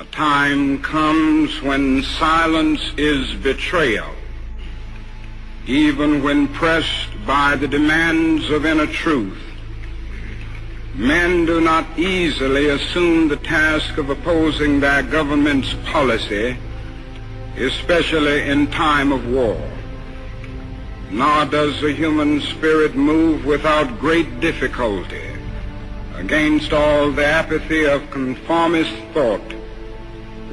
A time comes when silence is betrayal, even when pressed by the demands of inner truth. Men do not easily assume the task of opposing their government's policy, especially in time of war. Nor does the human spirit move without great difficulty against all the apathy of conformist thought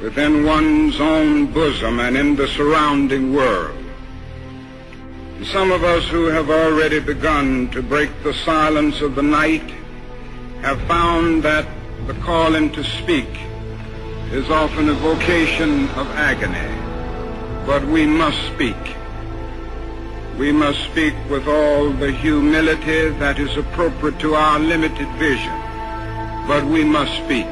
within one's own bosom and in the surrounding world. Some of us who have already begun to break the silence of the night have found that the calling to speak is often a vocation of agony. But we must speak. We must speak with all the humility that is appropriate to our limited vision. But we must speak.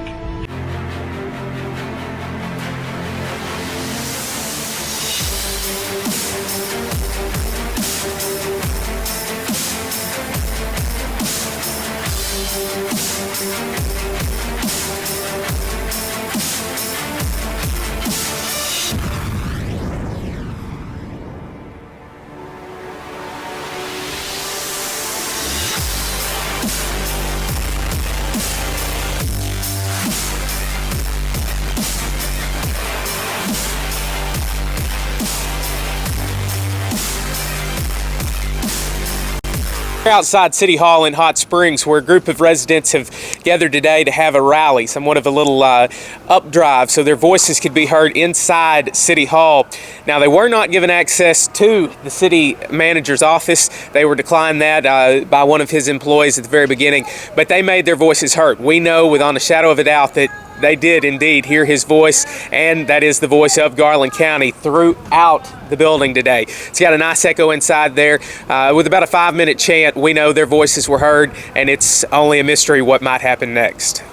We're outside City Hall in Hot Springs, where a group of residents have gathered today to have a rally, somewhat of a little updrive, so their voices could be heard inside City Hall. Now, they were not given access to the city manager's office. They were declined that by one of his employees at the very beginning, but they made their voices heard. We know without a shadow of a doubt that they did indeed hear his voice, and that is the voice of Garland County throughout the building today. It's got a nice echo inside there. With about a 5-minute chant, we know their voices were heard, and it's only a mystery what might happen next.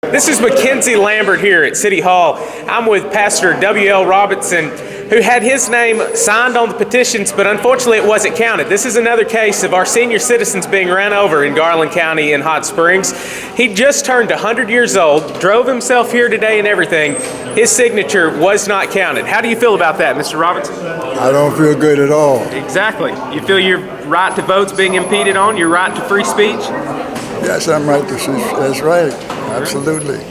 This is McKinzie Lambert here at City Hall. I'm with Pastor W.L. Robinson, who had his name signed on the petitions, but unfortunately it wasn't counted. This is another case of our senior citizens being ran over in Garland County in Hot Springs. He just turned 100 years old, drove himself here today and everything. His signature was not counted. How do you feel about that, Mr. Robinson? I don't feel good at all. Exactly. You feel your right to vote's being impeded on, your right to free speech? Yes, I'm right to speak. That's right. Absolutely.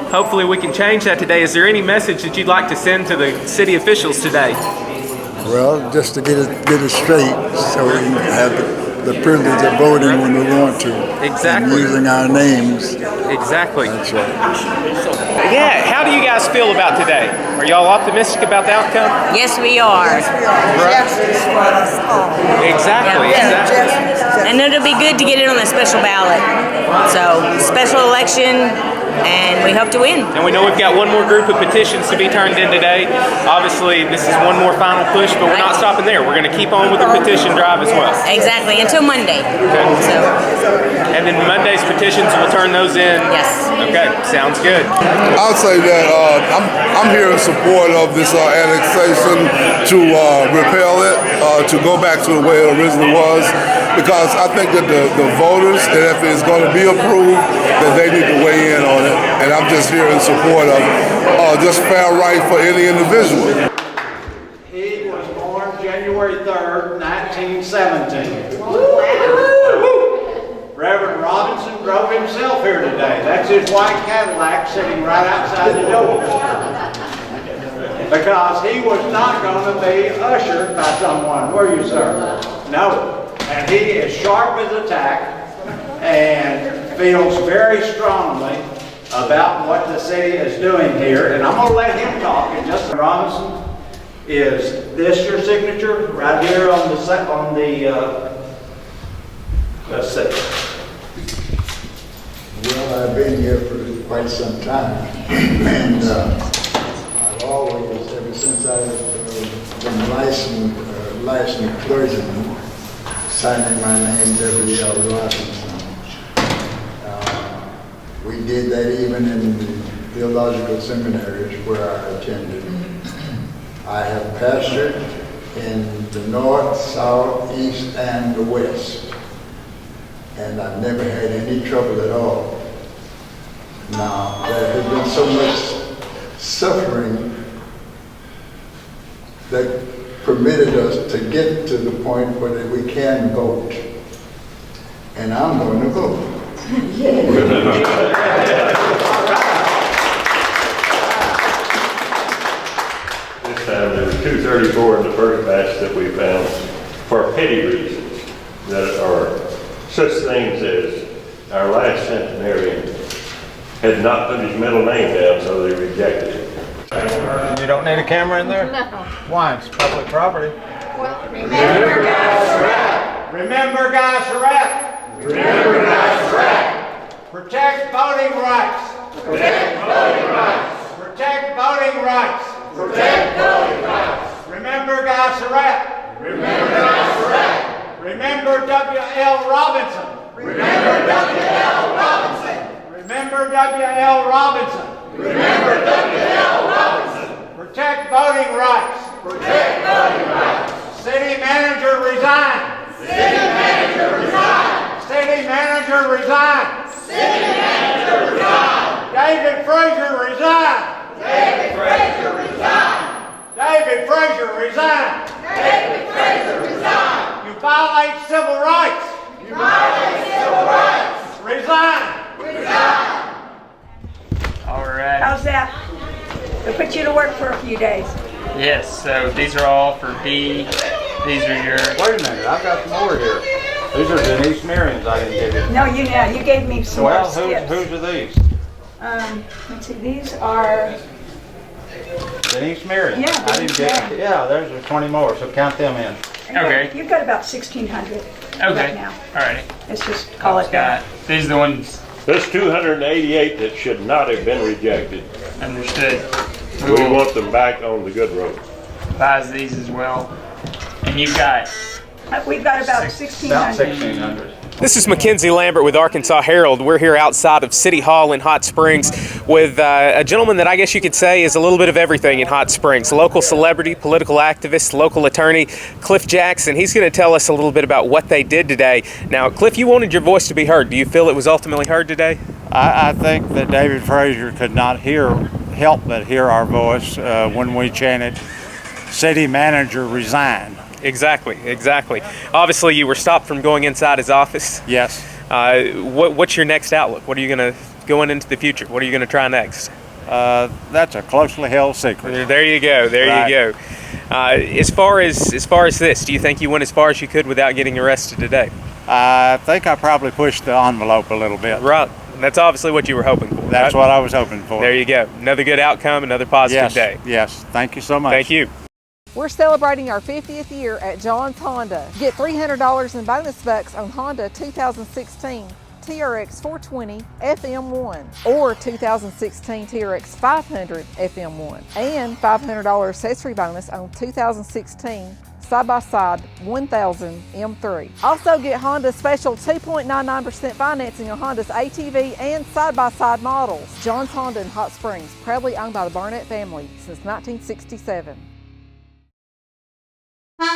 Hopefully we can change that today. Is there any message that you'd like to send to the city officials today? Well, just to get it straight, so we can have the privilege of voting when we want to. Exactly. And using our names. Exactly. That's right. Yeah, how do you guys feel about today? Are y'all optimistic about the outcome? Yes, we are. Exactly. Exactly. And it'll be good to get it on the special ballot. So, special election, and we hope to win. And we know we've got one more group of petitions to be turned in today. Obviously, this is one more final push, but we're not stopping there. We're going to keep on with the petition drive as well. Exactly, until Monday. Okay. So. And then Monday's petitions, we'll turn those in. Yes. Okay, sounds good. I'll say that I'm here in support of this annexation to repeal it, to go back to the way it originally was, because I think that the voters, and if it's going to be approved, that they need to weigh in on it. And I'm just here in support of just fair right for any individual. He was born January 3rd, 1917. Reverend Robinson drove himself here today. That's his white Cadillac sitting right outside the door. Because he was not going to be ushered by someone, were you, sir? No. And he is sharp as a tack and feels very strongly about what the city is doing here. And I'm going to let him talk. And Justin Robinson, is this your signature right here on the let's see. Well, I've been here for quite some time, and I've always, ever since I've been licensed clergyman, signing my name, W.L. Robinson. We did that even in the theological seminaries where I attended. I have pastored in the north, south, east, and the west. And I've never had any trouble at all. Now, there has been so much suffering that permitted us to get to the point where we can vote. And I'm going to vote. This time there were 234 in the first batch that we found for petty reasons that are such things as our last centenarian had not put his middle name down, so they rejected it. You don't need a camera in there? No. Why? It's public property. Well, remember, guys, Remember Guy Surratt. remember, guys, Protect voting rights. protect voting rights, Protect voting rights. protect voting rights. Remember Guy Surratt. Remember, guys, Remember W.L. Robinson. remember W.L. Robinson. Remember W.L. Robinson. Remember W.L. Robinson. Protect voting rights. Protect voting rights. City manager resign. City manager resign. City manager resign. City manager resign. David Frazier resign. David Frazier resign. David Frazier resign. David Frazier resign. You violate civil rights. You violate civil rights. Resign. Resign. All right. How's that? We'll put you to work for a few days. Yes, so these are all for B. These are your... Wait a minute, I've got some more here. These are Denise Marions I didn't give you. No, you gave me some more Well, skips. whose are these? Let's see, these are, Denise Marion. Yeah, I didn't get. Denise Yeah, there's 20 more, so count them in. Okay. You've got about 1,600 right now. All righty. Let's just call it that. These are the ones There's 288 that should not have been rejected. understood. We want them back on the good road. Buys these as well. And you've got... We've got about About 1,600. 1,600. This is McKinzie Lambert with Arkansas Herald. We're here outside of City Hall in Hot Springs with a gentleman that I guess you could say is a little bit of everything in Hot Springs. Local celebrity, political activist, local attorney, Cliff Jackson. He's going to tell us a little bit about what they did today. Now, Cliff, you wanted your voice to be heard. Do you feel it was ultimately heard today? I think that David Frazier could not help but hear our voice when we chanted, "City manager resign." Exactly. Obviously, you were stopped from going inside his office. Yes. What's your next outlook? What are you going to, going into the future, what are you going to try next? That's a closely held secret. There you go. Right. You go. As far as this, do you think you went as far as you could without getting arrested today? I think I probably pushed the envelope a little bit. Right. That's obviously what you were hoping for. That's what I was hoping for. There you go. Another good outcome, another positive day. Yes. Thank you so much. Thank you. We're celebrating our 50th year at John's Honda. Get $300 in bonus bucks on Honda 2016 TRX 420 FM1 or 2016 TRX 500 FM1 and $500 accessory bonus on 2016 side-by-side 1000 M3. Also get Honda special 2.99% financing on Honda's ATV and side-by-side models. John's Honda in Hot Springs, proudly owned by the Barnett family since 1967. We'll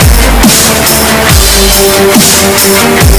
be right back.